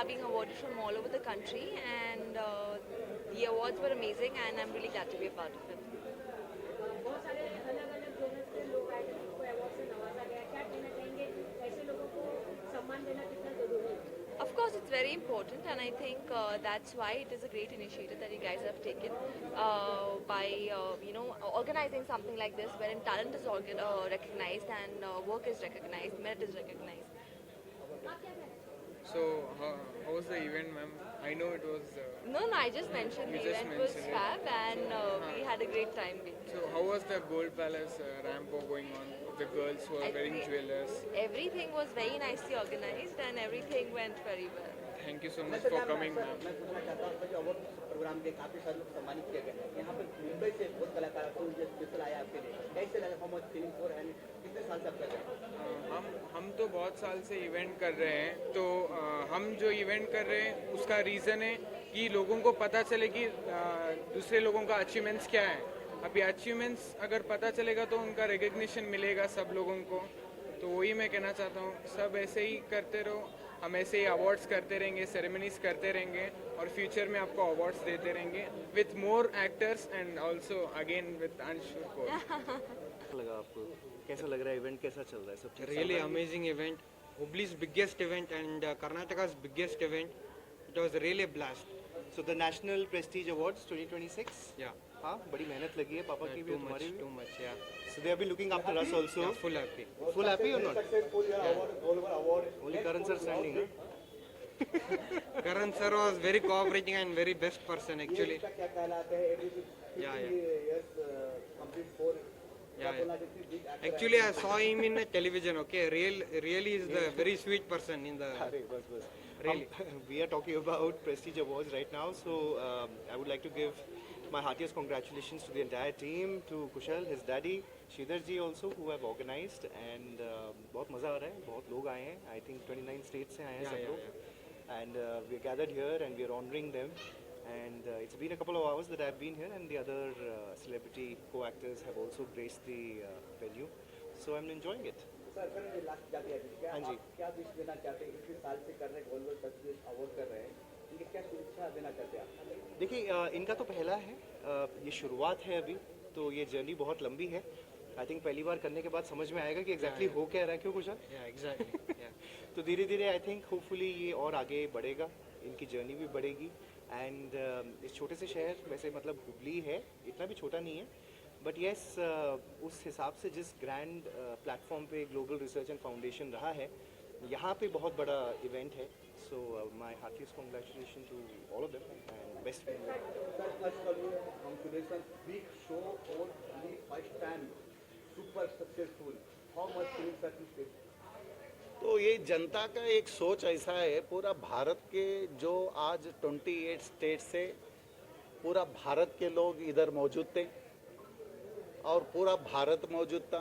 are being awarded from all over the country, and the awards were amazing, and I'm really glad to be a part of it. बहुत सारे अलग अलग जोनर्स के लोग आए थे जिनको अवार्ड से नवाजा गया, क्या कहना चाहेंगे? ऐसे लोगों को सम्मान देना कितना ज़रूरी है? Of course, it's very important, and I think that's why it is a great initiative that you guys have taken by organizing something like this, wherein talent is recognized and work is recognized, merit is recognized. आप क्या कहना चाहेंगे? So, how was the event, ma'am? I know it was. No, no, I just mentioned You the just event was mentioned it. fab, and we had a great time. So, how was the Gold Palace ramp going on? The girls who are wearing jewelers. Everything was very nicely organized, and everything went very well. Thank you so much for coming, ma'am. मैं पूछना चाहता हूँ कि award programme के काफ़ी सारे लोग सम्मानित किए गए यहाँ पर मुंबई से बहुत कलाकार को स्पेशल आया आपके लिए कैसे लगा how much feeling for and कितने साल से आप कर रहे हैं हम तो बहुत साल से इवेंट कर रहे हैं तो हम जो इवेंट कर रहे हैं उसका रीज़न है कि लोगों को पता चले कि दूसरे लोगों का अचीवमेंट्स क्या है. अभी अचीवमेंट्स अगर पता चलेगा तो उनका रिकग्निशन मिलेगा सब लोगों को. तो वही मैं कहना चाहता हूँ, सब ऐसे ही करते रहो, हम ऐसे ही अवार्ड्स करते रहेंगे, सेरेमनीज करते रहेंगे और फ्यूचर में आपको अवार्ड्स देते रहेंगे with more actors and also again with Anshu Kaur. कैसा लगा आपको? कैसा लग रहा है? इवेंट कैसा चल रहा है? सब ठीक चल Really रहा है? amazing event. Hubli's biggest event and Karnataka's biggest event. It was really a blast. So the National Prestige Awards 2026. Yeah. हाँ, बड़ी मेहनत लगी है पापा की भी Too और much, तुम्हारी भी. too much. Yeah. So they have been looking after us also. Yeah, full happy. Full happy or not? Successful your award gold award Only Karan sir standing. Huh? Karan sir was very cooperating and very best person actually. इसका क्या कहलाता है Yeah, yeah. Years complete for Yeah, yeah. Actually, I saw him in a television. Okay, really is the very sweet person in the. अरे बस बस. Really. We are talking about Prestige Awards right now, so I would like to give my heartiest congratulations to the entire team, to Kushal, his daddy, Shridhar ji also, who have organized, and बहुत मज़ा आ रहा है, बहुत लोग आए हैं. I think 29 states से आए हैं Yeah, सब yeah, लोग, and we are gathered here and we are honoring them. And it's been a couple of hours that I've been here, and the other celebrity co-actors have also graced the venue, so I'm enjoying it. Sir फिर last क्या दिया क्या हाँ जी. आप क्या wish देना चाहते हैं इतने साल से कर रहे हैं गोल्ड सक्सेस अवार्ड कर रहे हैं इनके क्या शुभेच्छा देना चाहते हैं आप देखिए इनका तो पहला है, ये शुरुआत है अभी, तो ये जर्नी बहुत लंबी है. आई थिंक पहली बार करने के बाद समझ में आएगा कि एग्जैक्टली हो क्या रहा है, क्यों कुशल? Yeah, exactly. Yeah. तो धीरे धीरे आई थिंक होपफुली ये और आगे बढ़ेगा, इनकी जर्नी भी बढ़ेगी. एंड इस छोटे से शहर, वैसे मतलब हुबली है, इतना भी छोटा नहीं है, बट येस उस हिसाब से जिस ग्रैंड प्लेटफॉर्म पे ग्लोबल रिसर्च एंड फाउंडेशन रहा है, यहाँ पे बहुत बड़ा इवेंट है. So my heartiest congratulation to all of them and best. Sir first of all congratulation big show और only first time super successful how much feeling sir तो ये जनता का एक सोच ऐसा है, पूरा भारत के जो आज 28 स्टेट से पूरा भारत के लोग इधर मौजूद थे और पूरा भारत मौजूद था.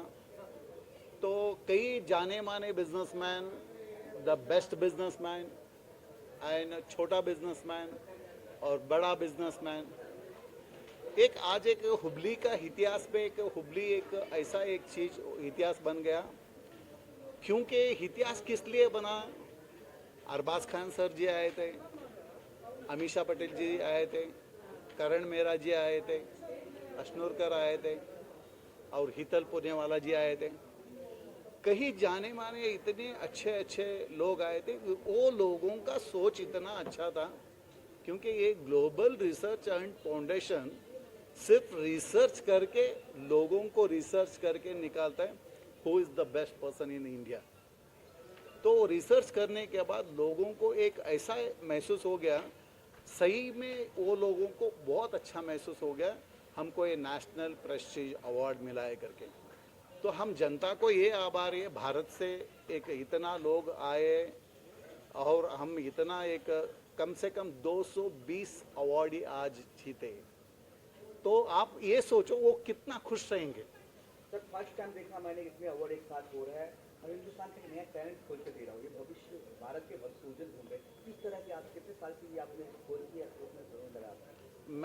तो कई जाने माने businessman, the best businessman and छोटा बिजनेसमैन और बड़ा बिजनेसमैन, एक आज एक हुबली का इतिहास में एक हुबली एक ऐसा एक चीज़ इतिहास बन गया. क्योंकि इतिहास किस लिए बना? अरबाज खान सर जी आए थे, अमीषा पटेल जी आए थे, करण मेहरा जी आए थे, अशनूरकर आए थे और हितल पुनेवाला जी आए थे. कहीं जाने माने इतने अच्छे अच्छे लोग आए थे. वो लोगों का सोच इतना अच्छा था क्योंकि ये ग्लोबल रिसर्च एंड फाउंडेशन सिर्फ रिसर्च करके लोगों को रिसर्च करके निकालता है who is the best person in India. तो रिसर्च करने के बाद लोगों को एक ऐसा महसूस हो गया, सही में वो लोगों को बहुत अच्छा महसूस हो गया, हमको ये नेशनल प्रेस्टीज अवार्ड मिला है करके. तो हम जनता को ये आभार है, भारत से एक इतना लोग आए और हम इतना एक कम से कम 220 अवार्ड आज जीते. तो आप ये सोचो वो कितना खुश रहेंगे. सर फर्स्ट टाइम देखा मैंने इतने अवार्ड एक साथ हो रहा है और हिंदुस्तान का एक नया टैलेंट खोल के दे रहा हूँ. ये भविष्य भारत के सूजन होंगे किस तरह से आप कितने साल से ये आपने खोल किया उसमें जरूर लगा.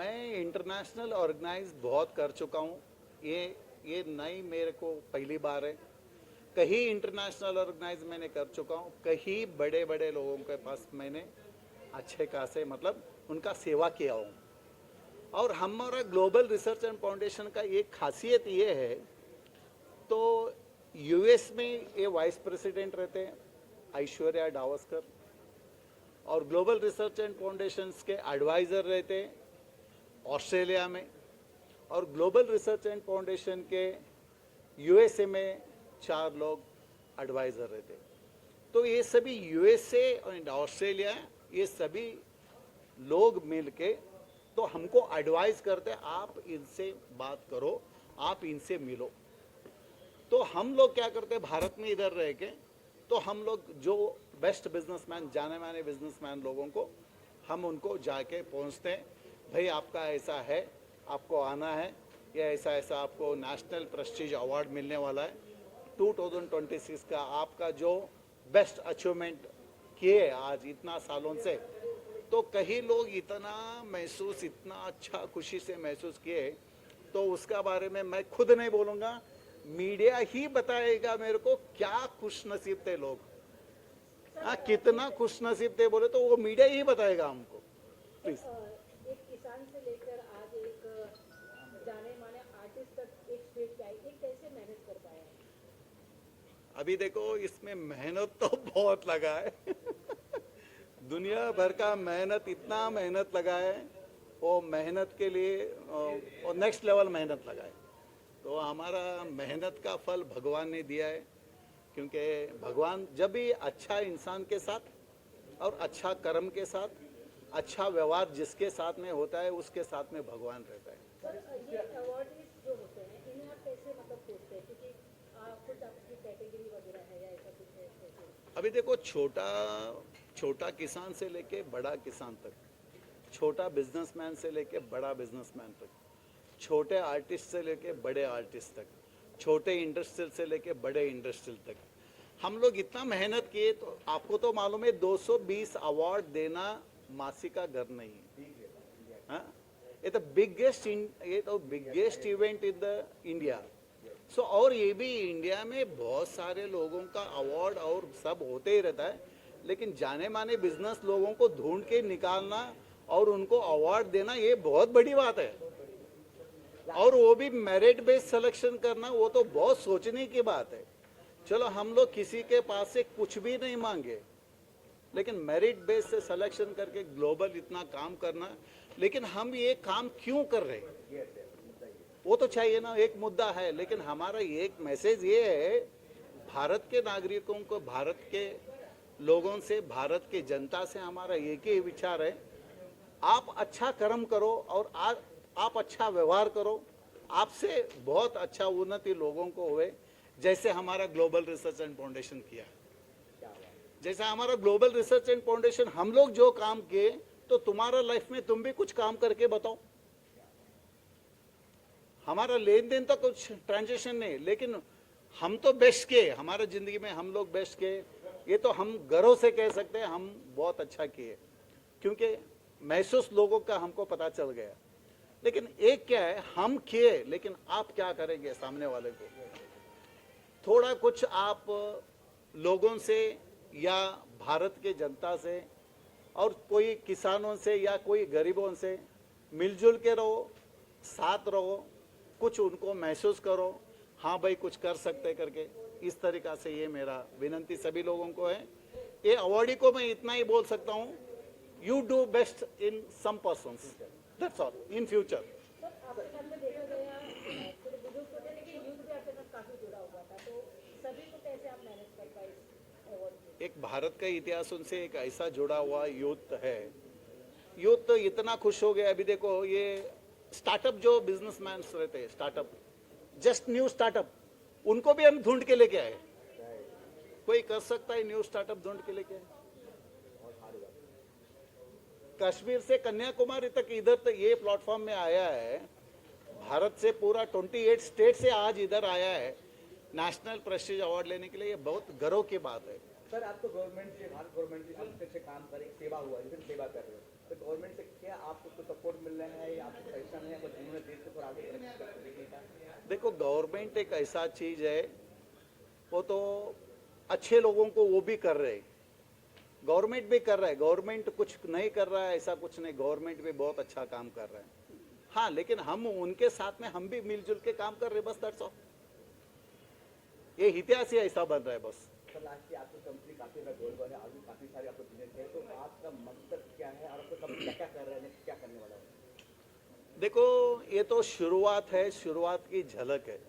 मैं इंटरनेशनल ऑर्गेनाइज बहुत कर चुका हूँ. ये नई मेरे को पहली बार है. कहीं इंटरनेशनल ऑर्गेनाइज मैंने कर चुका हूँ, कहीं बड़े बड़े लोगों के पास मैंने अच्छे खासे मतलब उनका सेवा किया हूँ। और हमारा ग्लोबल रिसर्च एंड फाउंडेशन का एक खासियत ये है, तो यूएस में ये वाइस प्रेसिडेंट रहते हैं ऐश्वर्या डावस्कर, और ग्लोबल रिसर्च एंड फाउंडेशन के एडवाइज़र रहते हैं ऑस्ट्रेलिया में, और ग्लोबल रिसर्च एंड फाउंडेशन के यूएसए में 4 लोग एडवाइज़र रहते हैं। तो ये सभी यूएसए और ऑस्ट्रेलिया, ये सभी लोग मिलके तो हमको एडवाइस करते हैं, आप इनसे बात करो, आप इनसे मिलो। तो हम लोग क्या करते हैं, भारत में इधर रह के, तो हम लोग जो बेस्ट बिजनेसमैन, जाने माने बिजनेसमैन लोगों को हम उनको जाके पहुंचते हैं, भाई आपका ऐसा है, आपको आना है, या ऐसा ऐसा आपको नेशनल प्रेस्टीज अवार्ड मिलने वाला है 2026 का, आपका जो बेस्ट अचीवमेंट किए आज इतना सालों से, तो कई लोग इतना महसूस, इतना अच्छा खुशी से महसूस किए, तो उसका बारे में मैं खुद नहीं बोलूँगा, मीडिया ही बताएगा मेरे को क्या खुश नसीब थे लोग। हाँ, कितना खुश नसीब थे बोले तो वो मीडिया ही बताएगा हमको। प्लीज। एक किसान से लेकर आज एक जाने माने आर्टिस्ट तक एक स्टेज पे आई, एक कैसे मैनेज कर पाया? अभी देखो इसमें मेहनत तो बहुत लगा है दुनिया भर का मेहनत, इतना मेहनत लगा है, वो मेहनत के लिए और नेक्स्ट लेवल मेहनत लगा है। तो हमारा मेहनत का फल भगवान ने दिया है, क्योंकि भगवान जब भी अच्छा इंसान के साथ और अच्छा कर्म के साथ, अच्छा व्यवहार जिसके साथ में होता है, उसके साथ में भगवान रहता है। सर, ये अवार्ड जो होते हैं इन्हें आप कैसे मतलब सोचते हैं, क्योंकि कुछ आपकी कैटेगरी वगैरह है या ऐसा कुछ है कैसे? अभी देखो, छोटा किसान से लेके बड़ा किसान तक, छोटा बिजनेसमैन से लेके बड़ा बिजनेसमैन तक, छोटे आर्टिस्ट से लेके बड़े आर्टिस्ट तक, छोटे इंडस्ट्रियल से लेके बड़े इंडस्ट्रियल तक, हम लोग इतना मेहनत किए। तो आपको तो मालूम है 220 अवार्ड देना मासी का घर नहीं है। हाँ? ये तो biggest event in the India. So और ये भी इंडिया में बहुत सारे लोगों का अवार्ड और सब होते ही रहता है, लेकिन जाने माने बिजनेस लोगों को ढूंढ के निकालना और उनको अवार्ड देना, ये बहुत बड़ी बात है। और वो भी मेरिट बेस्ड सिलेक्शन करना, वो तो बहुत सोचने की बात है। चलो हम लोग किसी के पास से कुछ भी नहीं मांगे, लेकिन मेरिट बेस्ड से सिलेक्शन करके ग्लोबल इतना काम करना, लेकिन हम ये काम क्यों कर रहे हैं वो तो चाहिए ना, एक मुद्दा है। लेकिन हमारा एक मैसेज ये है, भारत के नागरिकों को, भारत के लोगों से, भारत की जनता से हमारा एक ही विचार है, आप अच्छा कर्म करो और आप अच्छा व्यवहार करो, आपसे बहुत अच्छा उन्नति लोगों को हुए, जैसे हमारा ग्लोबल रिसर्च एंड फाउंडेशन किया। जैसा हमारा ग्लोबल रिसर्च एंड फाउंडेशन, हम लोग जो काम किए, तो तुम्हारा लाइफ में तुम भी कुछ काम करके बताओ। हमारा लेन देन तो कुछ ट्रांजेक्शन नहीं, लेकिन हम तो बेस्ट किए, हमारा जिंदगी में हम लोग बेस्ट किए, ये तो हम गर्व से कह सकते हैं, हम बहुत अच्छा किए, क्योंकि महसूस लोगों का हमको पता चल गया। लेकिन एक क्या है, हम किए, लेकिन आप क्या करेंगे सामने वाले को? थोड़ा कुछ आप लोगों से या भारत के जनता से और कोई किसानों से या कोई गरीबों से मिलजुल के रहो, साथ रहो, कुछ उनको महसूस करो, हाँ भाई कुछ कर सकते करके। इस तरीका से ये मेरा विनंती सभी लोगों को है। ये अवार्डी को मैं इतना ही बोल सकता हूँ, you do best in some persons, that's all, in future. Sir, आपके साथ में देखा गया थोड़े बुजुर्ग होते, लेकिन यूथ भी आपके साथ काफी जुड़ा हुआ था, तो सभी को कैसे आप मैनेज कर पाए इस अवार्ड में? एक भारत का इतिहास उनसे एक ऐसा जुड़ा हुआ यूथ है, यूथ तो इतना खुश हो गया। अभी देखो ये स्टार्टअप जो बिजनेसमैन रहते हैं, स्टार्टअप, जस्ट न्यू स्टार्टअप, उनको भी हम ढूंढ के लेके आए। कोई कर सकता है न्यू स्टार्टअप ढूंढ के लेके आए? कश्मीर से कन्याकुमारी तक इधर तक ये प्लेटफॉर्म में आया है, भारत से पूरा 28 स्टेट से आज इधर आया है नेशनल प्रेस्टीज अवार्ड लेने के लिए। ये बहुत गर्व की बात है। सर, आप तो गवर्नमेंट से, भारत गवर्नमेंट से अच्छे अच्छे काम करें, सेवा हुआ, इधर सेवा कर रहे हो, तो गवर्नमेंट से क्या आपको कुछ सपोर्ट मिल रहा है या आपको पैसा नहीं है, कुछ जिन्होंने देश को थोड़ा आगे देखने का? देखो, गवर्नमेंट एक ऐसा चीज है, वो तो अच्छे लोगों को वो भी कर रहे हैं। गवर्नमेंट भी कर रहा है, गवर्नमेंट कुछ नहीं कर रहा है ऐसा कुछ नहीं, गवर्नमेंट भी बहुत अच्छा काम कर रहा है। हाँ, लेकिन हम उनके साथ में हम भी मिलजुल के काम कर रहे हैं, बस दैट्स ऑल। ये इतिहास ही ऐसा बन रहा है बस। सर लास्ट की आपकी कंपनी काफी ज्यादा ग्लोबल है, अभी काफी सारे आपके बिजनेस है, तो आपका मकसद क्या है और आपका कंपनी क्या क्या कर रहा है, नेक्स्ट क्या करने वाला है? देखो, ये तो शुरुआत है, शुरुआत की झलक है।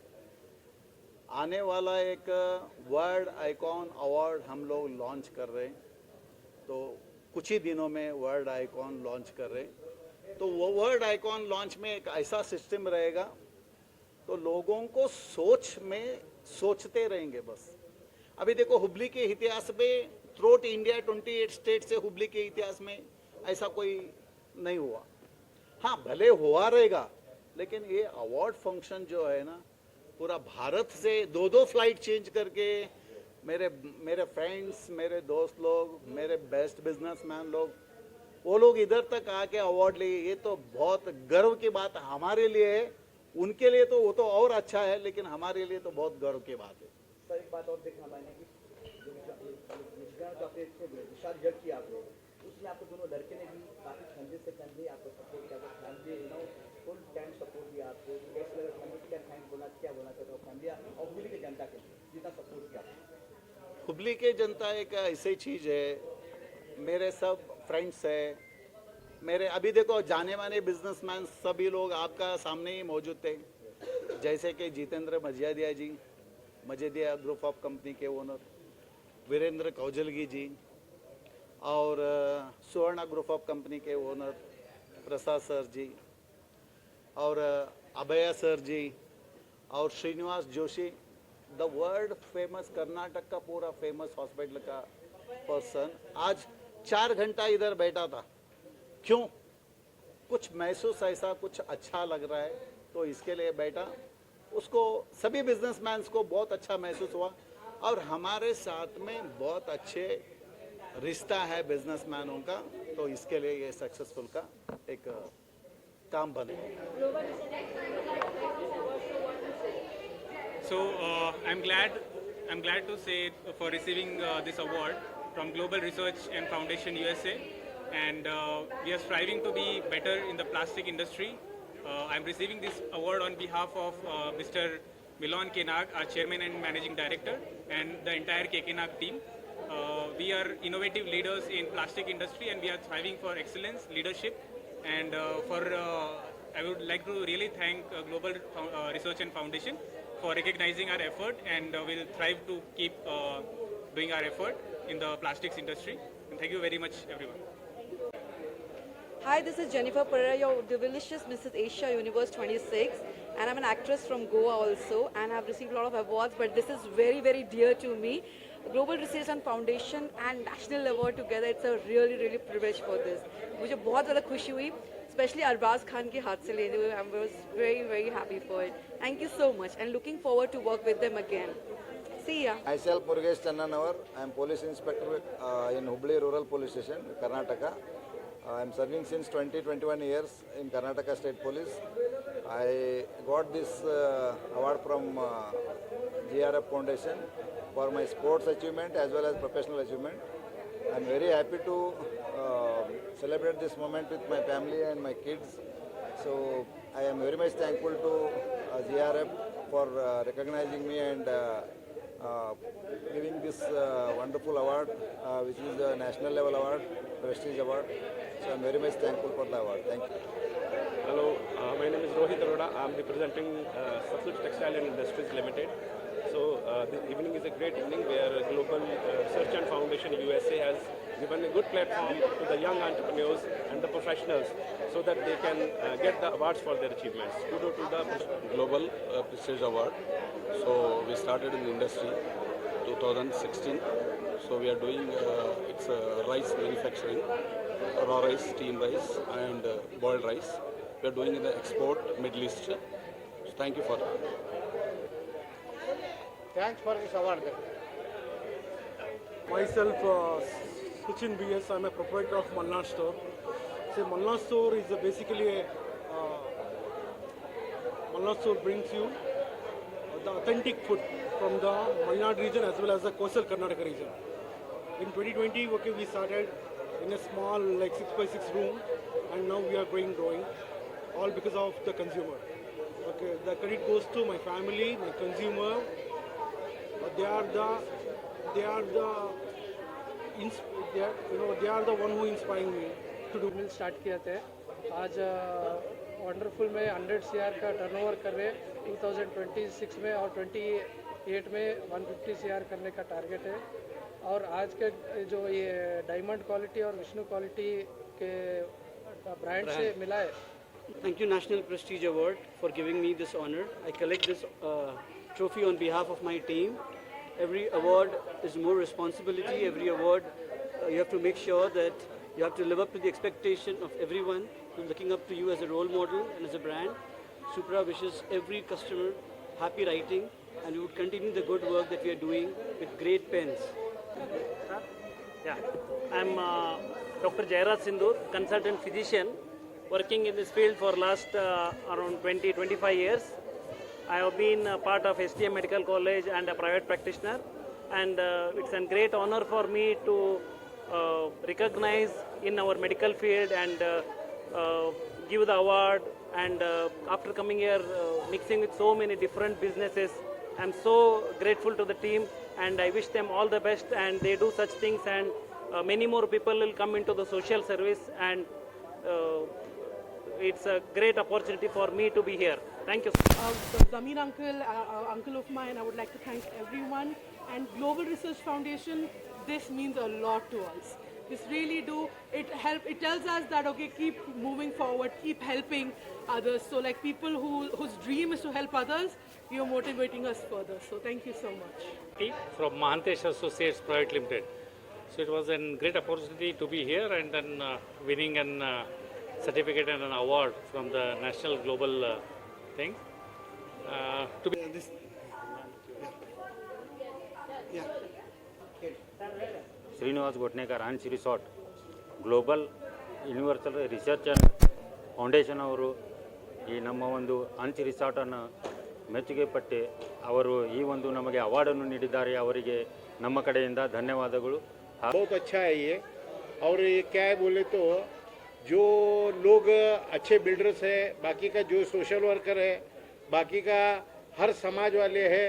आने वाला एक वर्ल्ड आइकॉन अवार्ड हम लोग लॉन्च कर रहे हैं, तो कुछ ही दिनों में वर्ल्ड आइकॉन लॉन्च कर रहे हैं। तो वो वर्ल्ड आइकॉन लॉन्च में एक ऐसा सिस्टम रहेगा, तो लोगों को सोच में सोचते रहेंगे बस। अभी देखो, हुबली के इतिहास में थ्रोट इंडिया 28 स्टेट से हुबली के इतिहास में ऐसा कोई नहीं हुआ। हाँ, भले हुआ रहेगा, लेकिन ये अवार्ड फंक्शन जो है ना, पूरा भारत से दो दो फ्लाइट चेंज करके मेरे फ्रेंड्स, मेरे दोस्त लोग, मेरे बेस्ट बिजनेसमैन लोग, वो लोग इधर तक आके अवार्ड लिए, ये तो बहुत गर्व की बात हमारे लिए है। उनके लिए तो वो तो और अच्छा है, लेकिन हमारे लिए तो बहुत गर्व की बात है। सर एक बात और देखना मैंने कि जो मिशिगन जो आपने विशाल जज किया आपने, उसमें आपको दोनों लड़के ने भी काफी कंधे से कंधे आपको सपोर्ट किया, फैमिली फुल टाइम सपोर्ट दिया आपको। कैसे लगा फैमिली क्या थैंक बोलना, क्या बोलना चाहते हो फैमिली और हुबली की जनता के जितना सपोर्ट किया? हुबली के जनता एक ऐसी चीज़ है, मेरे सब फ्रेंड्स है, मेरे अभी देखो जाने माने बिजनेसमैन सभी लोग आपका सामने ही मौजूद थे, जैसे कि Jitendra Majiyadiya ji, Majiyadiya group of company के ओनर, वीरेंद्र कौजलगी जी, और सुवर्णा ग्रुप ऑफ कंपनी के ओनर प्रसाद सर जी, और अभया सर जी, और Srinivas Joshi, the world famous Karnataka का पूरा फेमस हॉस्पिटल का पर्सन आज 4 घंटा इधर बैठा था। क्यों? कुछ महसूस ऐसा कुछ अच्छा लग रहा है, तो इसके लिए बैठा। उसको सभी बिजनेसमैन को बहुत अच्छा महसूस हुआ, और हमारे साथ में बहुत अच्छे रिश्ता है बिजनेसमैनों का, तो इसके लिए ये सक्सेसफुल का एक काम बने। So I'm glad to say for receiving this award from Global Research and Foundation USA, and we are striving to be better in the plastic industry. I'm receiving this award on behalf of Mr. Milan Kenag, our Chairman and Managing Director, and the entire KKNAG team. We are innovative leaders in plastic industry, and we are striving for excellence, leadership, and I would like to really thank Global Research and Foundation for recognizing our effort, and we'll strive to keep doing our effort in the plastics industry. And thank you very much, everyone. Hi, this is Jennifer Pereira, your delicious Mrs. Asia Universe 26, and I'm an actress from Goa also, and I've received a lot of awards, but this is very, very dear to me. Global Research and Foundation and National Award together, it's a really, really privilege for this. मुझे बहुत ज़्यादा खुशी हुई, especially Arbaaz Khan के हाथ से लेते हुए, I was very, very happy for it. Thank you so much, and looking forward to work with them again. See ya. Myself Murugesh Channanavar. I am police inspector in Hubli Rural Police Station, Karnataka. I am serving since 21 years in Karnataka State Police. I got this award from GRF Foundation for my sports achievement as well as professional achievement. I am very happy to celebrate this moment with my family and my kids. So I am very much thankful to GRF for recognizing me and giving this wonderful award, which is a national level award, prestige award. So I'm very much thankful for the award. Thank you. Hello, my name is Rohit Arora. I'm representing Satluj Textile and Industries Limited. So this evening is a great evening where Global Research and Foundation USA has given a good platform to the young entrepreneurs and the professionals so that they can get the awards for their achievements. Due to the Global Prestige Award. So we started in the industry 2016. So we are doing it's rice manufacturing, raw rice, steam rice, and boiled rice. We are doing in the export Middle East. So thank you for that. Thanks for this award. Myself, Sachin BS. I'm a proprietor of Malnad Store. So Malnad Store is basically a Malnad Store brings you the authentic food from the Malnad region as well as the coastal Karnataka region. In 2020, okay, we started in a small like 6x6 room, and now we are growing, all because of the consumer. Okay, the credit goes to my family, my consumer. They are they are the one who inspiring me to do. Mill start किया थे आज wonderful में 100 CR का turnover कर रहे 2026 में और 28 में 150 CR करने का टारगेट है और आज के जो ये डायमंड क्वालिटी और विष्णु क्वालिटी के ब्रांड से मिला है. Thank you National Prestige Award for giving me this honor. I collect this trophy on behalf of my team. Every award is more responsibility. Every award you have to make sure that you have to live up to the expectation of everyone who's looking up to you as a role model and as a brand. Supra wishes every customer happy writing, and we would continue the good work that we are doing with great pens. Yeah, I'm Dr. Jairaj Sindhu, consultant physician, working in this field for last around 20-25 years. I have been part of STM Medical College and a private practitioner, and it's a great honor for me to recognize in our medical field and give the award. And after coming here, mixing with so many different businesses, I'm so grateful to the team, and I wish them all the best, and they do such things, and many more people will come into the social service, and it's a great opportunity for me to be here. Thank you. Zamir uncle of mine, I would like to thank everyone, and Global Research Foundation, this means a lot to us. This really do, it tells us that, okay, keep moving forward, keep helping others. So like people whose dream is to help others, you're motivating us further. So thank you so much. From Mahantesh Associates Private Limited. So it was a great opportunity to be here and then winning a certificate and an award from the national global thing. To be Srinivas Ghotnekar owns resort global universal research and foundation ಅವರು ಈ ನಮ್ಮ ಒಂದು ons ರಿಸಾರ್ಟನ್ನು ಮೆಚ್ಚುಗೆ ಪಟ್ಟು ಅವರು ಈ ಒಂದು ನಮಗೆ ಅವಾರ್ಡನ್ನು ನೀಡಿದ್ದಾರೆ. ಅವರಿಗೆ ನಮ್ಮ ಕಡೆಯಿಂದ ಧನ್ಯವಾದಗಳು. बहुत अच्छा है ये, और ये क्या है बोले तो जो लोग अच्छे बिल्डर्स है, बाकी का जो सोशल वर्कर है, बाकी का हर समाज वाले है,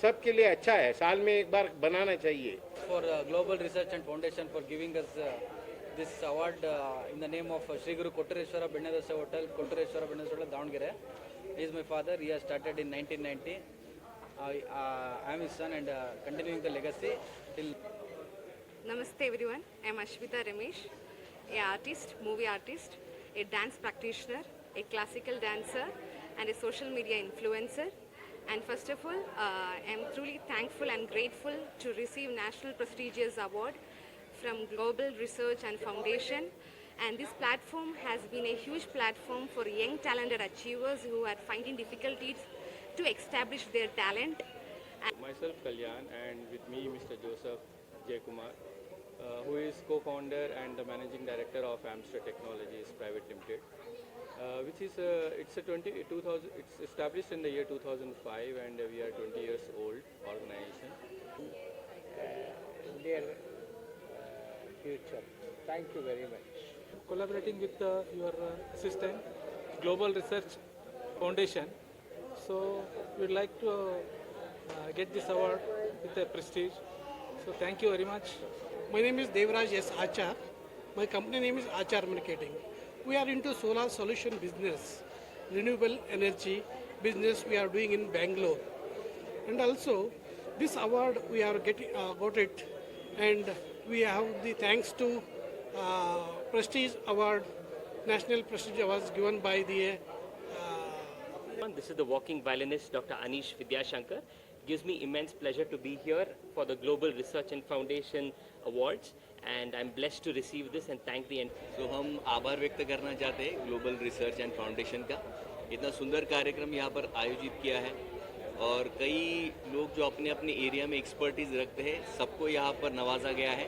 सबके लिए अच्छा है. साल में एक बार बनाना चाहिए. For Global Research and Foundation for giving us this award in the name of Sri Guru Kottareshwara Bennadasa Hotel, Kottareshwara Bennadasa Hotel, Davangere. He is my father. He has started in 1990. I am his son and continuing the legacy till. Namaste everyone. I am Ashwita Ramesh, a artist, movie artist, a dance practitioner, a classical dancer, and a social media influencer. And first of all, I am truly thankful and grateful to receive National Prestigious Award from Global Research and Foundation. And this platform has been a huge platform for young talented achievers who are finding difficulties to establish their talent. Myself Kalyan, and with me Mr. Joseph Jaykumar, who is co-founder and the managing director of Amstrad Technologies Private Limited, which is it's established in the year 2005, and we are 20 years old organization. Dear future, thank you very much. Collaborating with your assistant, Global Research Foundation. So we'd like to get this award with a prestige. So thank you very much. My name is Devraj S. Achar. My company name is Achar Marketing. We are into solar solution business, renewable energy business we are doing in Bangalore. And also this award we are got it, and we have the thanks to Prestige Award, National Prestige Awards given by the This is the walking violinist Dr. Anish Vidyashankar. Gives me immense pleasure to be here for the Global Research and Foundation Awards, and I'm blessed to receive this and thank the So हम आभार व्यक्त करना चाहते हैं global research and foundation का. इतना सुंदर कार्यक्रम यहाँ पर आयोजित किया है, और कई लोग जो अपने अपने एरिया में एक्सपर्टीज रखते हैं, सबको यहाँ पर नवाजा गया है.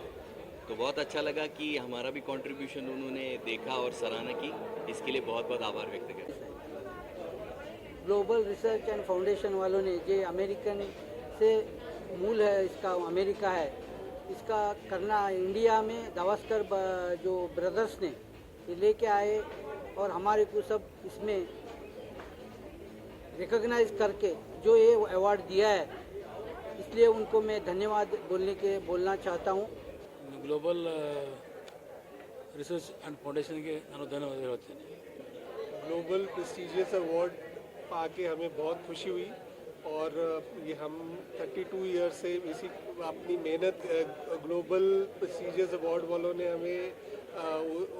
तो बहुत अच्छा लगा कि हमारा भी कंट्रीब्यूशन उन्होंने देखा और सराहना की. इसके लिए बहुत बहुत आभार व्यक्त करते हैं. ग्लोबल रिसर्च एंड फाउंडेशन वालों ने जो अमेरिकन से मूल है, इसका अमेरिका है, इसका करना इंडिया में गावस्कर जो ब्रदर्स ने ये लेके आए और हमारे को सब इसमें रिकॉग्नाइज करके जो ये अवार्ड दिया है, इसलिए उनको मैं धन्यवाद बोलना चाहता हूँ. ಗ್ಲೋಬಲ್ ರಿಸರ್ಚ್ ಆ್ಯಂಡ್ ಫೌಂಡೇಶನ್ಗೆ ನಾನು ಧನ್ಯವಾದ ಹೇಳ್ತೇನೆ. ग्लोबल प्रेस्टिजियस अवार्ड पाके हमें बहुत खुशी हुई और ये हम 32 ईयर से इसी अपनी मेहनत ग्लोबल प्रेस्टिजियस अवार्ड वालों ने हमें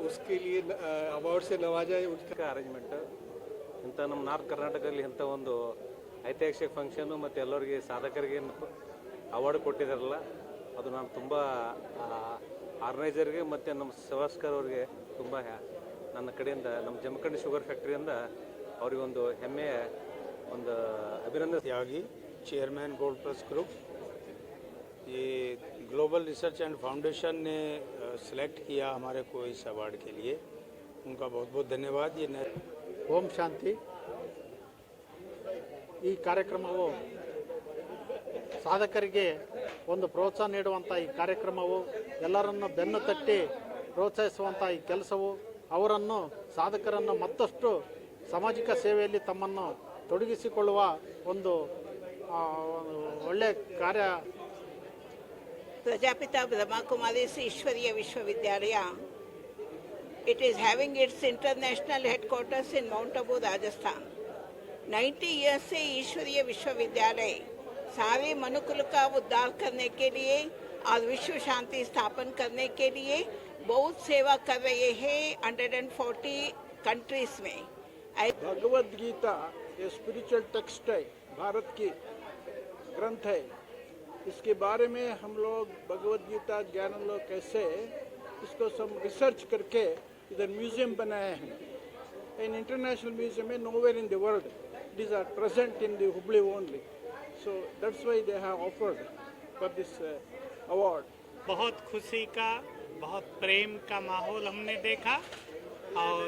उसके लिए अवार्ड से नवाजा है. उसका ಅರೇಂಜ್ಮೆಂಟ್ ಇಂಥ ನಮ್ಮ ನಾರ್ತ್ ಕರ್ನಾಟಕದಲ್ಲಿ ಇಂಥ ಒಂದು ಐತಿಹಾಸಿಕ ಫಂಕ್ಷನ್ನು ಮತ್ತು ಎಲ್ಲರಿಗೆ ಸಾಧಕರಿಗೆ ಅವಾರ್ಡ್ ಕೊಟ್ಟಿದ್ದಾರಲ್ಲ, ಅದು ನಾನು ತುಂಬ ಆರ್ಗನೈಸರ್ಗೆ ಮತ್ತು ನಮ್ಮ ಸವಾಸ್ಕರ್ ಅವ್ರಿಗೆ ತುಂಬ ನನ್ನ ಕಡೆಯಿಂದ ನಮ್ಮ ಜಮಖಂಡಿ ಶುಗರ್ ಫ್ಯಾಕ್ಟ್ರಿಯಿಂದ ಅವರಿಗೊಂದು ಹೆಮ್ಮೆಯ ಒಂದು ಅಭಿನಂದನೆ. त्यागी चेयरमैन गोल्ड प्लस ग्रुप, ये ग्लोबल रिसर्च एंड फाउंडेशन ने सिलेक्ट किया हमारे को इस अवार्ड के लिए, उनका बहुत बहुत धन्यवाद. ये ಓಂ ಶಾಂತಿ. ಈ ಕಾರ್ಯಕ್ರಮವು ಸಾಧಕರಿಗೆ ಒಂದು ಪ್ರೋತ್ಸಾಹ ನೀಡುವಂಥ ಈ ಕಾರ್ಯಕ್ರಮವು, ಎಲ್ಲರನ್ನು ಬೆನ್ನು ತಟ್ಟಿ ಪ್ರೋತ್ಸಾಹಿಸುವಂಥ ಈ ಕೆಲಸವು ಅವರನ್ನು ಸಾಧಕರನ್ನು ಮತ್ತಷ್ಟು ಸಾಮಾಜಿಕ ಸೇವೆಯಲ್ಲಿ ತಮ್ಮನ್ನು ತೊಡಗಿಸಿಕೊಳ್ಳುವ ಒಂದು ಒಳ್ಳೆಯ ಕಾರ್ಯ. प्रजापिता ब्रह्मा कुमारी ईश्वरीय विश्वविद्यालय, it is having its international headquarters in Mount Abu, Rajasthan. 90 years से ईश्वरीय विश्वविद्यालय सारे मनुकुल का उद्धार करने के लिए और विश्व शांति स्थापन करने के लिए बहुत सेवा कर रहे हैं 140 कंट्रीज में. भगवद गीता ये स्पिरिचुअल टेक्स्ट है, भारत की ग्रंथ है. इसके बारे में हम लोग भगवद गीता ज्ञान लोग कैसे इसको सब रिसर्च करके इधर म्यूजियम बनाए हैं. इन इंटरनेशनल म्यूजियम में nowhere in the world these are present in the Hubli only. So that's why they have offered for this award. बहुत खुशी का, बहुत प्रेम का माहौल हमने देखा और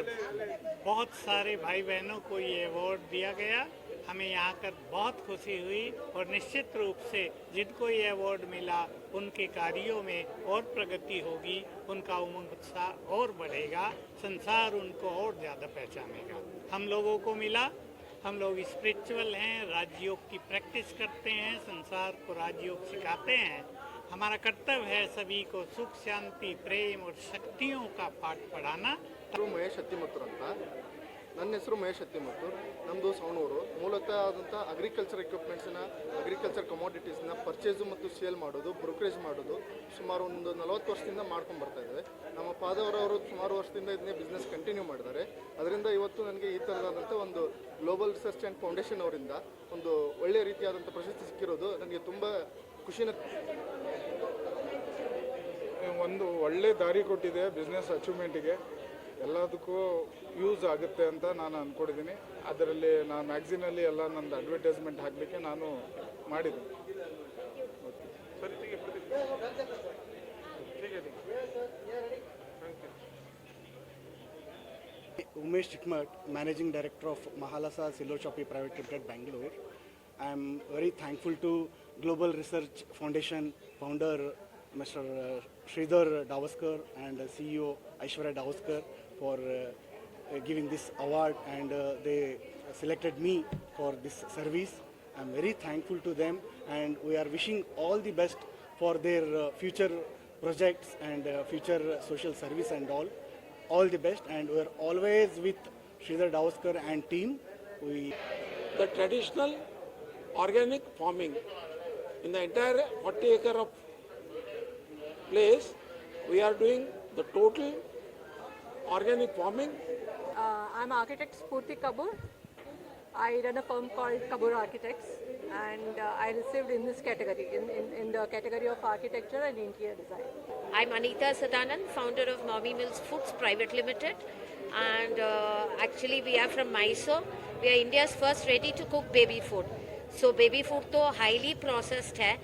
बहुत सारे भाई बहनों को ये अवार्ड दिया गया. हमें यहाँ कर बहुत खुशी हुई और निश्चित रूप से जिनको ये अवार्ड मिला उनके कार्यों में और प्रगति होगी, उनका उमंग उत्साह और बढ़ेगा, संसार उनको और ज़्यादा पहचानेगा. हम लोगों को मिला, हम लोग स्पिरिचुअल हैं, राजयोग की प्रैक्टिस करते हैं, संसार को राजयोग सिखाते हैं. हमारा कर्तव्य है सभी को सुख शांति प्रेम और शक्तियों का पाठ पढ़ाना. ಮಹೇಶ್ ಹತ್ತಿಮತ್ತೂರು ಅಂತ. ನನ್ನ ಹೆಸರು ಮಹೇಶ್ ಹತ್ತಿಮತ್ತೂರು. ನಮ್ಮದು ಸವಣೂರು. ಮೂಲತಃ ಆದಂಥ ಅಗ್ರಿಕಲ್ಚರ್ ಎಕ್ವಿಪ್ಮೆಂಟ್ಸ್ನ, ಅಗ್ರಿಕಲ್ಚರ್ ಕಮೋಡಿಟೀಸ್ನ ಪರ್ಚೇಸು ಮತ್ತು ಸೇಲ್ ಮಾಡೋದು, ಬ್ರೋಕರೇಜ್ ಮಾಡೋದು ಸುಮಾರು ಒಂದು 40 ವರ್ಷದಿಂದ ಮಾಡ್ಕೊಂಡು ಬರ್ತಾ ಇದ್ದಾರೆ. ನಮ್ಮ ಫಾದರ್ ಸುಮಾರು ವರ್ಷದಿಂದ ಇದನ್ನೇ ಬಿಸ್ನೆಸ್ ಕಂಟಿನ್ಯೂ ಮಾಡಿದ್ದಾರೆ. ಅದರಿಂದ ಇವತ್ತು ನನಗೆ ಈ ಥರದಾದಂಥ ಒಂದು ಗ್ಲೋಬಲ್ ರಿಸರ್ಚ್ ಆ್ಯಂಡ್ ಫೌಂಡೇಶನ್ ಅವರಿಂದ ಒಂದು ಒಳ್ಳೆಯ ರೀತಿಯಾದಂಥ ಪ್ರಶಸ್ತಿ ಸಿಕ್ಕಿರೋದು ನನಗೆ ತುಂಬ ಖುಷಿನ. ಒಂದು ಒಳ್ಳೆ ದಾರಿ ಕೊಟ್ಟಿದೆ ಬಿಸ್ನೆಸ್ ಅಚೀವ್ಮೆಂಟಿಗೆ, ಎಲ್ಲದಕ್ಕೂ ಯೂಸ್ ಆಗುತ್ತೆ ಅಂತ ನಾನು ಅಂದ್ಕೊಂಡಿದ್ದೀನಿ. ಅದರಲ್ಲಿ ನಾನು ಮ್ಯಾಗ್ಝಿನಲ್ಲಿ ಎಲ್ಲ ನಂದು ಅಡ್ವರ್ಟೈಸ್ಮೆಂಟ್ ಹಾಕಲಿಕ್ಕೆ ನಾನು ಮಾಡಿದ್ದೀನಿ. Umesh Chikmat, Managing Director of Mahalasa Silver Shoppe Private Limited, Bangalore. I am very thankful to Global Research Foundation founder Mr. Sridhar Davaskar and CEO Aishwarya Davaskar for giving this award, and they selected me for this service. I am very thankful to them, and we are wishing all the best for their future projects and future social service and all the best, and we are always with Sridhar Davaskar and team. The traditional organic farming in the entire 40 acre of place, we are doing the total organic farming. I'm architect Spurti Kabur. I run a firm called Kabur Architects, and I received in this category, in the category of architecture and interior design. I'm Anita Sadanand, founder of Mommy Mills Foods Private Limited, and actually we are from Mysore. We are India's first ready-to-cook baby food. So baby food to highly processed hai.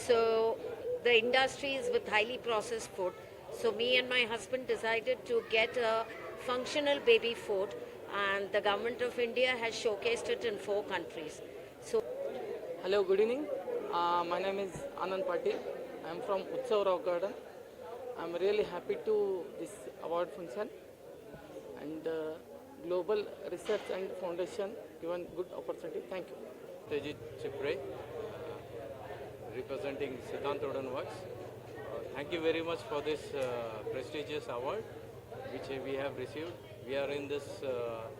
So the industry is with highly processed food. So me and my husband decided to get a functional baby food, and the government of India has showcased it in 4 countries. So, hello, good evening. My name is Anand Patil. I am from Utsav Rock Garden. I am really happy to this award function, and Global Research and Foundation given good opportunity. Thank you. Tejit Chipre, representing Siddhant Rodan Works. Thank you very much for this prestigious award which we have received. We are in this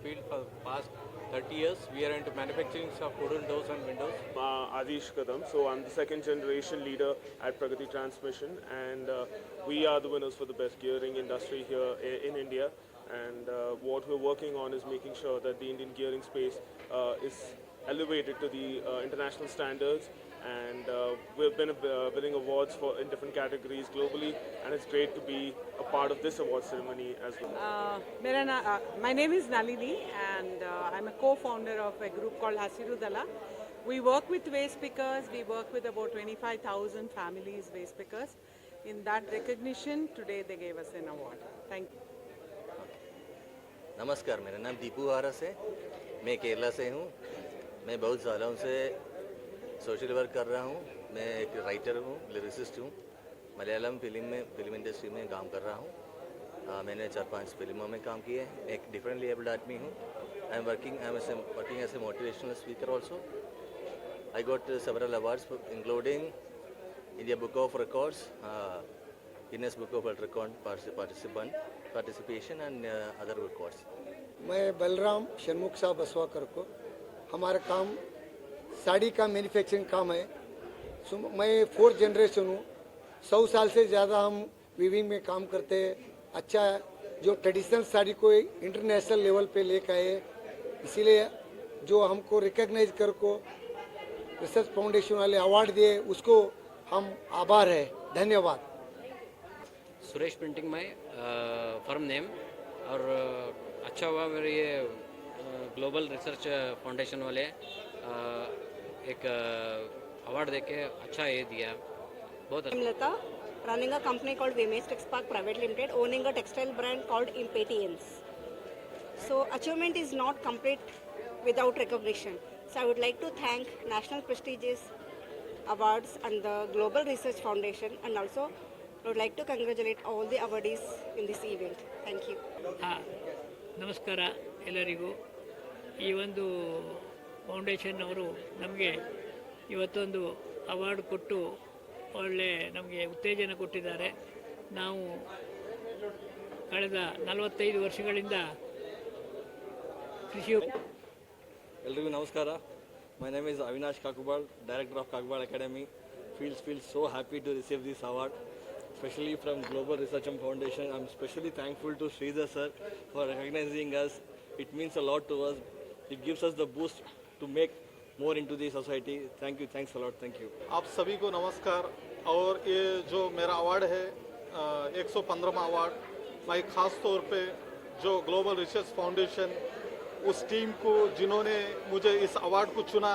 field for the past 30 years. We are into manufacturing of wooden doors and windows. Adish Kadam. So I'm the second generation leader at Pragati Transmission, and we are the winners for the best gearing industry here in India. And what we're working on is making sure that the Indian gearing space is elevated to the international standards. And we've been winning awards in different categories globally, and it's great to be a part of this award ceremony as well. My name is Nalini, and I'm a co-founder of a group called Hasiru Dala. We work with waste pickers. We work with about 25,000 families waste pickers. In that recognition, today they gave us an award. Thank you. नमस्कार, मेरा नाम दीपू आरस है। मैं केरला से हूँ। मैं बहुत सालों से सोशल वर्क कर रहा हूँ। मैं एक राइटर हूँ, लिरिसिस्ट हूँ। मलयालम फिल्म इंडस्ट्री में काम कर रहा हूँ। मैंने 4-5 फिल्मों में काम किए हैं। एक डिफरेंटली एबल्ड आदमी हूँ। I am working as a motivational speaker also. I got several awards including India Book of Records, Guinness Book of World Record participation and other records. मैं बलराम शनमुख साहब बसवाकर को, हमारा काम साड़ी का मैन्युफैक्चरिंग काम है। मैं 4th जनरेशन हूँ। 100 साल से ज़्यादा हम वीविंग में काम करते हैं। अच्छा जो ट्रेडिशनल साड़ी को इंटरनेशनल लेवल पे लेकर आए, इसीलिए जो हमको रिकग्नाइज कर को रिसर्च फाउंडेशन वाले अवार्ड दिए, उसको हम आभार है। धन्यवाद। सुरेश प्रिंटिंग में फर्म नेम, और अच्छा हुआ मेरे ये ग्लोबल रिसर्च फाउंडेशन वाले एक अवार्ड देके अच्छा ये दिया, बहुत अच्छा। Lata, running a company called Vimesh Texpark Private Limited, owning a textile brand called Impatience. So achievement is not complete without recognition. So I would like to thank National Prestigious Awards and the Global Research Foundation, and also I would like to congratulate all the awardees in this event. Thank you. ನಮಸ್ಕಾರ ಎಲ್ಲರಿಗೂ. ಈ ಒಂದು foundation ಅವರು ನಮಗೆ ಇವತ್ತೊಂದು award ಕೊಟ್ಟು ಒಳ್ಳೆ ನಮಗೆ ಉತ್ತೇಜನ ಕೊಟ್ಟಿದ್ದಾರೆ. ನಾವು ಕಳೆದ 45 ವರ್ಷಗಳಿಂದ ಕೃಷಿ. ಎಲ್ರಿಗೂ ನಮಸ್ಕಾರ. My name is Avinash Kakubal, Director of Kakubal Academy. Feels so happy to receive this award, especially from Global Research and Foundation. I'm especially thankful to Sridhar sir for recognizing us. It means a lot to us. It gives us the boost to make more into the society. Thank you, thanks a lot, thank you. आप सभी को नमस्कार। और ये जो मेरा award है 115वां award, मैं ख़ास तौर पे जो ग्लोबल रिसर्च फाउंडेशन, उस टीम को जिन्होंने मुझे इस अवार्ड को चुना,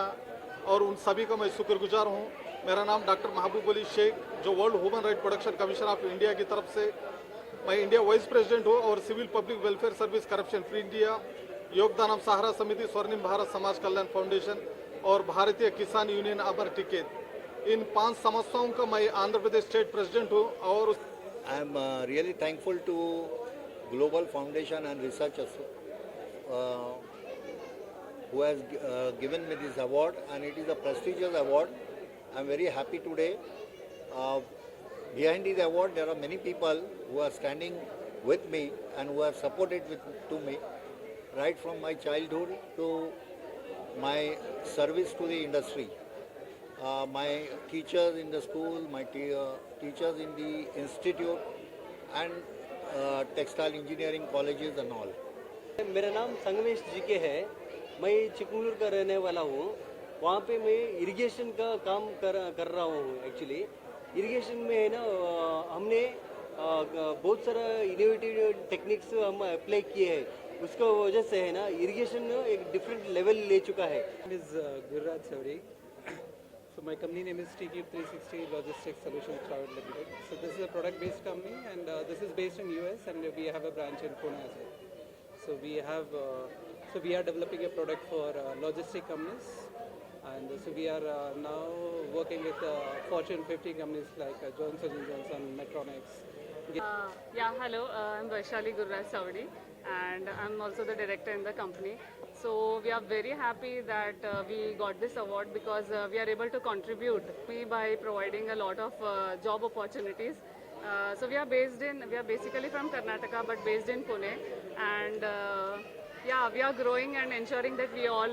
और उन सभी का मैं शुक्रगुजार हूँ। मेरा नाम डॉक्टर महबूब अली शेख, जो world human right protection commission of India की तरफ से मैं इंडिया वाइस प्रेसिडेंट हूँ, और civil public welfare service corruption free India, Yogdanam Sahara Samiti, Swarnim Bharat समाज कल्याण फाउंडेशन और भारतीय किसान यूनियन अमर टिकट, इन 5 संस्थाओं का मैं आंध्र प्रदेश स्टेट प्रेसिडेंट हूँ। और I am really thankful to global foundation and researchers who has given me this award, and it is a prestigious award. I am very happy today. Behind this award there are many people who are standing with me and who have supported to me right from my childhood to my service to the industry. My teachers in the school, my teachers in the institute and textile engineering colleges and all. मेरा नाम संगमेश जी के है। मैं चिकमगलूर का रहने वाला हूँ। वहाँ पे मैं इरिगेशन का काम कर रहा हूँ। एक्चुअली इरिगेशन में है ना, हमने बहुत सारा इनोवेटिव टेक्निक्स हम अप्लाई किए हैं। उसका वजह से है ना, इरिगेशन एक डिफरेंट लेवल ले चुका है। Is Gurraj Savri. So my company name is TCube 360 Logistics Solutions Private Limited. So this is a product-based company, and this is based in US, and we have a branch in Pune as well. So we are developing a product for logistic companies, And so we are now working with Fortune 50 companies like Johnson & Johnson, Metronics. Yeah, hello, I'm Vaishali Gurraj Saudi, and I'm also the director in the company. So we are very happy that we got this award because we are able to contribute by providing a lot of job opportunities. So we are basically from Karnataka but based in Pune, and yeah, we are growing and ensuring that we all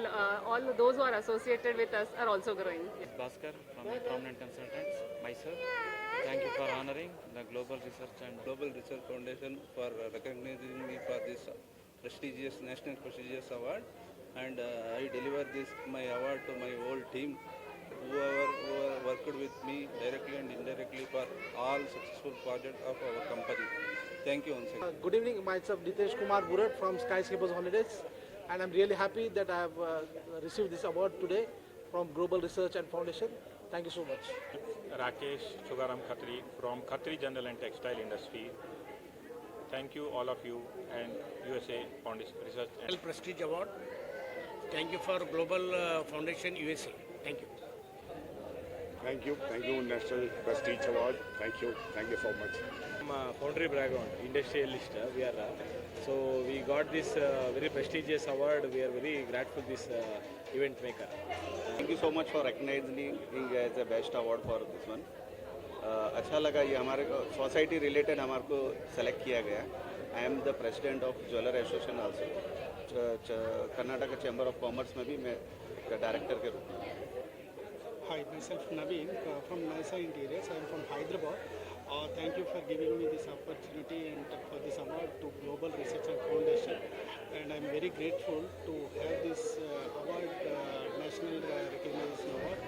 those who are associated with us are also growing. Bhaskar from Prominent Consultants, myself. Thank you for honoring the Global Research Foundation for recognizing me for this national prestigious award, and I deliver my award to my whole team, whoever worked with me directly and indirectly for all successful projects of our company. Thank you once again. Good evening, myself Nitesh Kumar Burat from Skyscrapers Holidays, and I'm really happy that I have received this award today from Global Research and Foundation. Thank you so much. Rakesh Chugaram Khatri from Khatri General and Textile Industry. Thank you all of you and USA Foundation Research and Prestige Award. Thank you for Global Foundation USA. Thank you. Thank you National Prestige Award. Thank you so much. I'm a foundry background, industrialist. So we got this very prestigious award. We are very grateful this event maker. Thank you so much for recognizing me as the best award for this one. अच्छा लगा ये हमारे society related हमारे को select किया गया. I am the president of jeweller association also. Karnataka chamber of commerce में भी मैं डायरेक्टर के रूप में. Hi, myself Naveen from Nisa Interiors. I am from Hyderabad. Thank you for giving me this opportunity and for this award to Global Research and Foundation. And I am very grateful to have this award, National Recognition Award.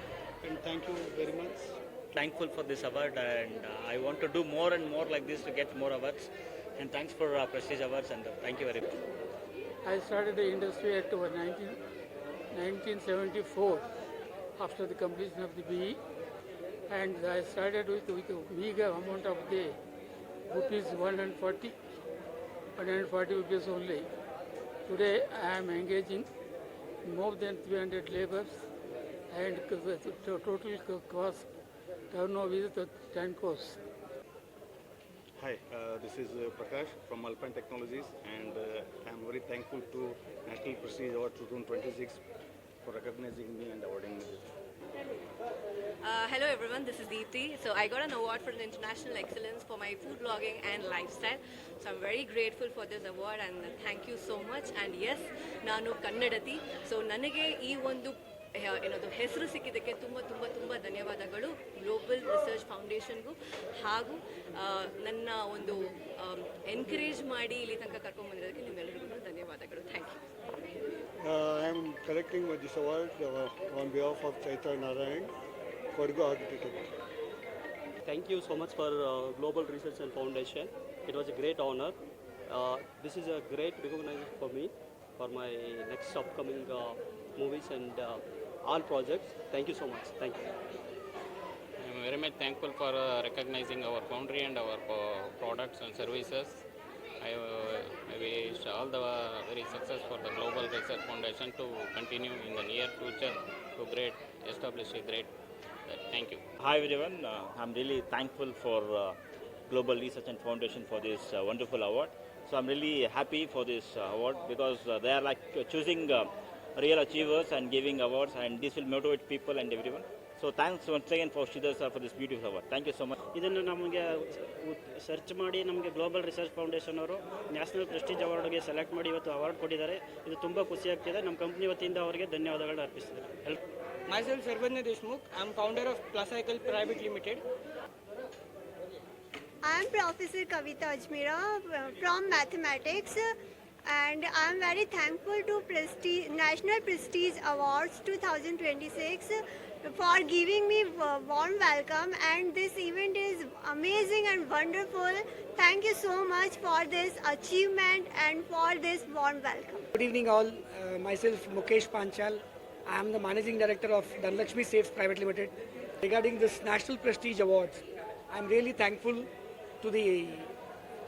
And thank you very much. Thankful for this award, and I want to do more and more like this to get more awards. And thanks for Prestige Awards, and thank you very much. I started the industry at 1974 after the completion of the BE, and I started with a meager amount of the rupees 140 rupees only. Today I am engaging more than 300 laborers, and the total cost turnover is 10 crores. Hi, this is Prakash from Alpine Technologies, and I am very thankful to National Prestige Award 2026 for recognizing me and awarding me this. Hello everyone, this is Deepthi. So I got an award for an international excellence for my food blogging and lifestyle. So I'm very grateful for this award and thank you so much. And yes, ನಾನು ಕನ್ನಡತಿ. So ನನಗೆ ಈ ಒಂದು ಏನದು ಹೆಸರು ಸಿಕ್ಕಿದ್ದಕ್ಕೆ ತುಂಬ ಧನ್ಯವಾದಗಳು global research ಫೌಂಡೇಶನ್ಗೂ ಹಾಗೂ ನನ್ನ ಒಂದು ಎನ್ಕರೇಜ್ ಮಾಡಿ ಇಲ್ಲಿ ತನಕ ಕರ್ಕೊಂಡ್ಬಂದಿರೋದಕ್ಕೆ ನಿಮ್ಮೆಲ್ಲರಿಗೂ ಧನ್ಯವಾದಗಳು. Thank you. I am collecting this award on behalf of Chaitra Narayan, Forgo Architect. Thank you so much for Global Research and Foundation. It was a great honor. This is a great recognition for me for my next upcoming movies and all projects. Thank you so much. Thank you. I am very much thankful for recognizing our foundry and our products and services. I wish all the very success for the Global Research Foundation to continue in the near future to establish a great. Thank you. Hi everyone. I'm really thankful for Global Research and Foundation for this wonderful award. So I'm really happy for this award because they are like choosing real achievers and giving awards, and this will motivate people and everyone. So thanks once again for Sridhar sir for this beautiful award. Thank you so much. ಇದನ್ನು ನಮಗೆ search ಮಾಡಿ ನಮಗೆ global research foundation ಅವರು national Prestige ಅವಾರ್ಡ್ಗೆ select ಮಾಡಿ ಇವತ್ತು award ಕೊಟ್ಟಿದ್ದಾರೆ. ಇದು ತುಂಬ ಖುಷಿಯಾಗ್ತಿದೆ. ನಮ್ಮ ಕಂಪ್ನಿ ವತಿಯಿಂದ ಅವರಿಗೆ ಧನ್ಯವಾದಗಳನ್ನು ಅರ್ಪಿಸಿದ್ದಾರೆ. Myself Sarvanya Deshmukh. I am founder of Plus Cycle Private Limited. I am Professor Kavita Ajmera from Mathematics, and I am very thankful to National Prestige Awards 2026 for giving me warm welcome, and this event is amazing and wonderful. Thank you so much for this achievement and for this warm welcome. Good evening all. Myself Mukesh Panchal. I am the Managing Director of Dhanlakshmi Safes Private Limited. Regarding this National Prestige Awards, I am really thankful to the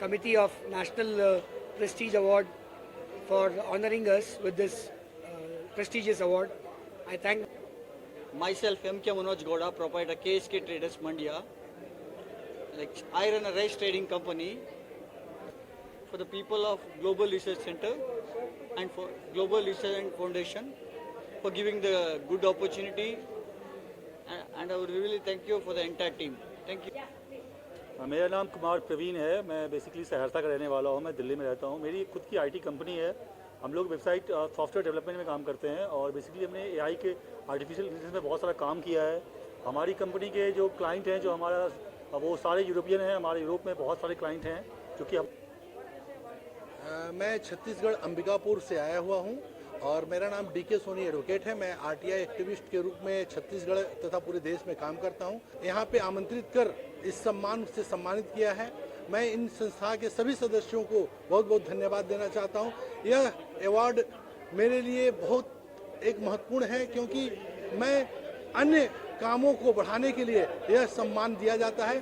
Committee of National Prestige Award for honoring us with this prestigious award. I thank myself M.K. Manoj Gowda, proprietor KSK Traders Mandia. Like I run a rice trading company for the people of Global Research Center and for Global Research and Foundation for giving the good opportunity, and I would really thank you for the entire team. Thank you. मेरा नाम कुमार प्रवीण है। मैं basically Saharsa का रहने वाला हूँ। मैं दिल्ली में रहता हूँ। मेरी खुद की आईटी कंपनी है। हम लोग वेबसाइट सॉफ्टवेयर डेवलपमेंट में काम करते हैं और बेसिकली हमने एआई के आर्टिफिशियल इंटेलिजेंस में बहुत सारा काम किया है। हमारी कंपनी के जो क्लाइंट हैं जो हमारा वो सारे यूरोपियन हैं। हमारे यूरोप में बहुत सारे क्लाइंट हैं जो कि मैं छत्तीसगढ़ अंबिकापुर से आया हुआ हूं और मेरा नाम डीके सोनी एडवोकेट है। मैं आरटीआई एक्टिविस्ट के रूप में छत्तीसगढ़ तथा पूरे देश में काम करता हूं। यहां पे आमंत्रित कर इस सम्मान से सम्मानित किया है। मैं इन संस्था के सभी सदस्यों को बहुत बहुत धन्यवाद देना चाहता हूं। यह अवार्ड मेरे लिए बहुत एक महत्वपूर्ण है क्योंकि मैं अन्य कामों को बढ़ाने के लिए यह सम्मान दिया जाता है।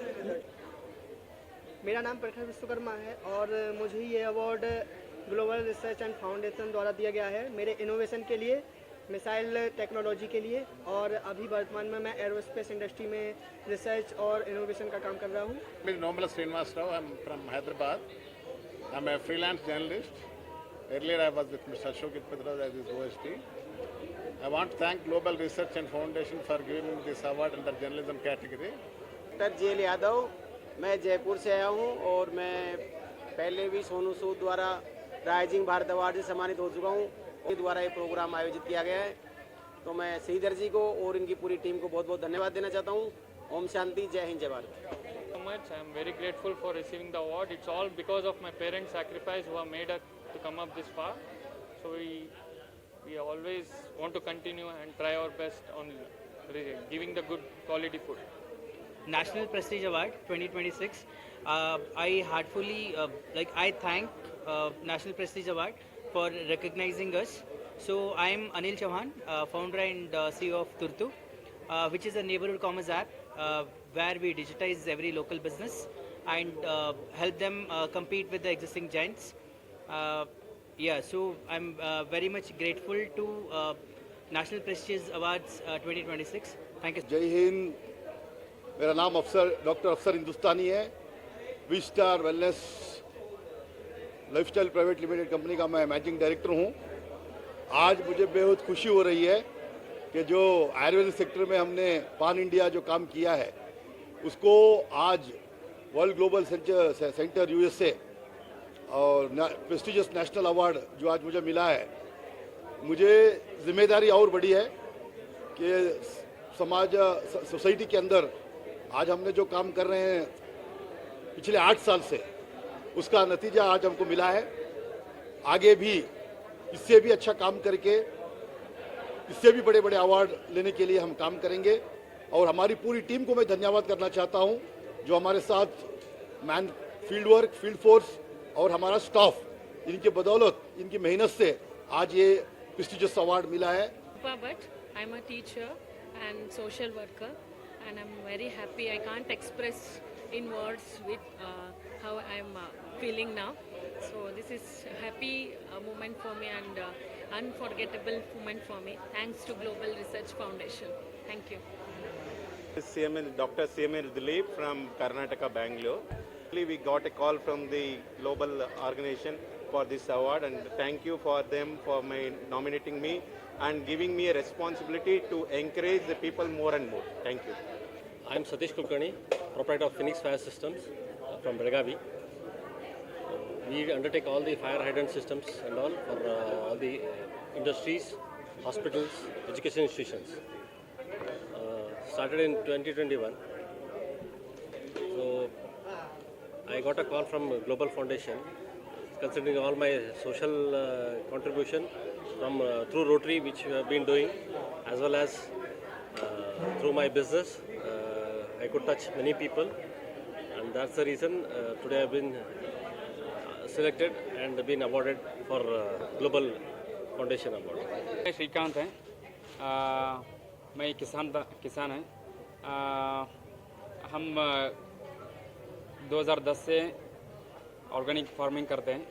मेरा नाम प्रखर विश्वकर्मा है और मुझे ये award global research and foundation द्वारा दिया गया है मेरे इनोवेशन के लिए, मिसाइल टेक्नोलॉजी के लिए, और अभी वर्तमान में मैं एरोस्पेस इंडस्ट्री में रिसर्च और इनोवेशन का काम कर रहा हूँ। मेरा नाम है Srinivas Rao. I am from Hyderabad. I am a freelance journalist. Earlier I was with Mr. Ashok Itpadra as his OST. I want to thank Global Research and Foundation for giving me this award under journalism category. Doctor जेल यादव, मैं जयपुर से आया हूँ और मैं पहले भी सोनू सूद द्वारा राइजिंग भारत अवार्ड से सम्मानित हो चुका हूँ। इनके द्वारा ये प्रोग्राम आयोजित किया गया है, तो मैं श्रीधर जी को और इनकी पूरी टीम को बहुत बहुत धन्यवाद देना चाहता हूँ। ओम शांति, जय हिंद, जय Bharat. So much. I am very grateful for receiving the award. It's all because of my parents' sacrifice who have made us to come up this far. So we always want to continue and try our best on giving the good quality food. National Prestige Award 2026. I heartfully I thank National Prestige Award for recognizing us. So I am Anil Chauhan, founder and CEO of Turtu, which is a neighborhood commerce app where we digitize every local business and help them compete with the existing giants. So I'm very much grateful to National Prestige Awards 2026. Thank you. जय हिंद। मेरा नाम doctor Afsar Hindustani है। V Star wellness lifestyle private limited company का मैं managing director हूं। आज मुझे बेहद खुशी हो रही है कि जो आयुर्वेदिक सेक्टर में हमने पान इंडिया जो काम किया है उसको आज वर्ल्ड ग्लोबल सेंटर यूएसए और प्रेस्टिजियस नेशनल अवार्ड जो आज मुझे मिला है, मुझे जिम्मेदारी और बड़ी है कि समाज सोसाइटी के अंदर आज हमने जो काम कर रहे हैं पिछले 8 साल से, उसका नतीजा आज हमको मिला है। आगे भी इससे भी अच्छा काम करके इससे भी बड़े बड़े अवार्ड लेने के लिए हम काम करेंगे। और हमारी पूरी टीम को मैं धन्यवाद करना चाहता हूं जो हमारे साथ फील्ड वर्क, फील्ड फोर्स और हमारा स्टाफ, इनकी बदौलत, इनकी मेहनत से आज ये प्रेस्टिजियस अवार्ड मिला है। I am a teacher and social worker, and I'm very happy. I can't express in words with how I'm feeling now. So this is a happy moment for me and unforgettable moment for me. Thanks to Global Research Foundation. Thank you. Dr. CML Dilip from Karnataka, Bangalore. We got a call from the global organization for this award, and thank you for them for nominating me and giving me a responsibility to encourage the people more and more. Thank you. I am Satish Kulkarni, proprietor of Phoenix Fire Systems from Belagavi. We undertake all the fire hydrant systems and all for all the industries, hospitals, education institutions. Started in 2021. So I got a call from Global Foundation considering all my social contribution from through Rotary, which we have been doing, as well as through my business. I could touch many people, and that's the reason today I've been selected and been awarded for Global Foundation Award. Shrikant है, मैं किसान है। हम 2010 से organic farming करते हैं।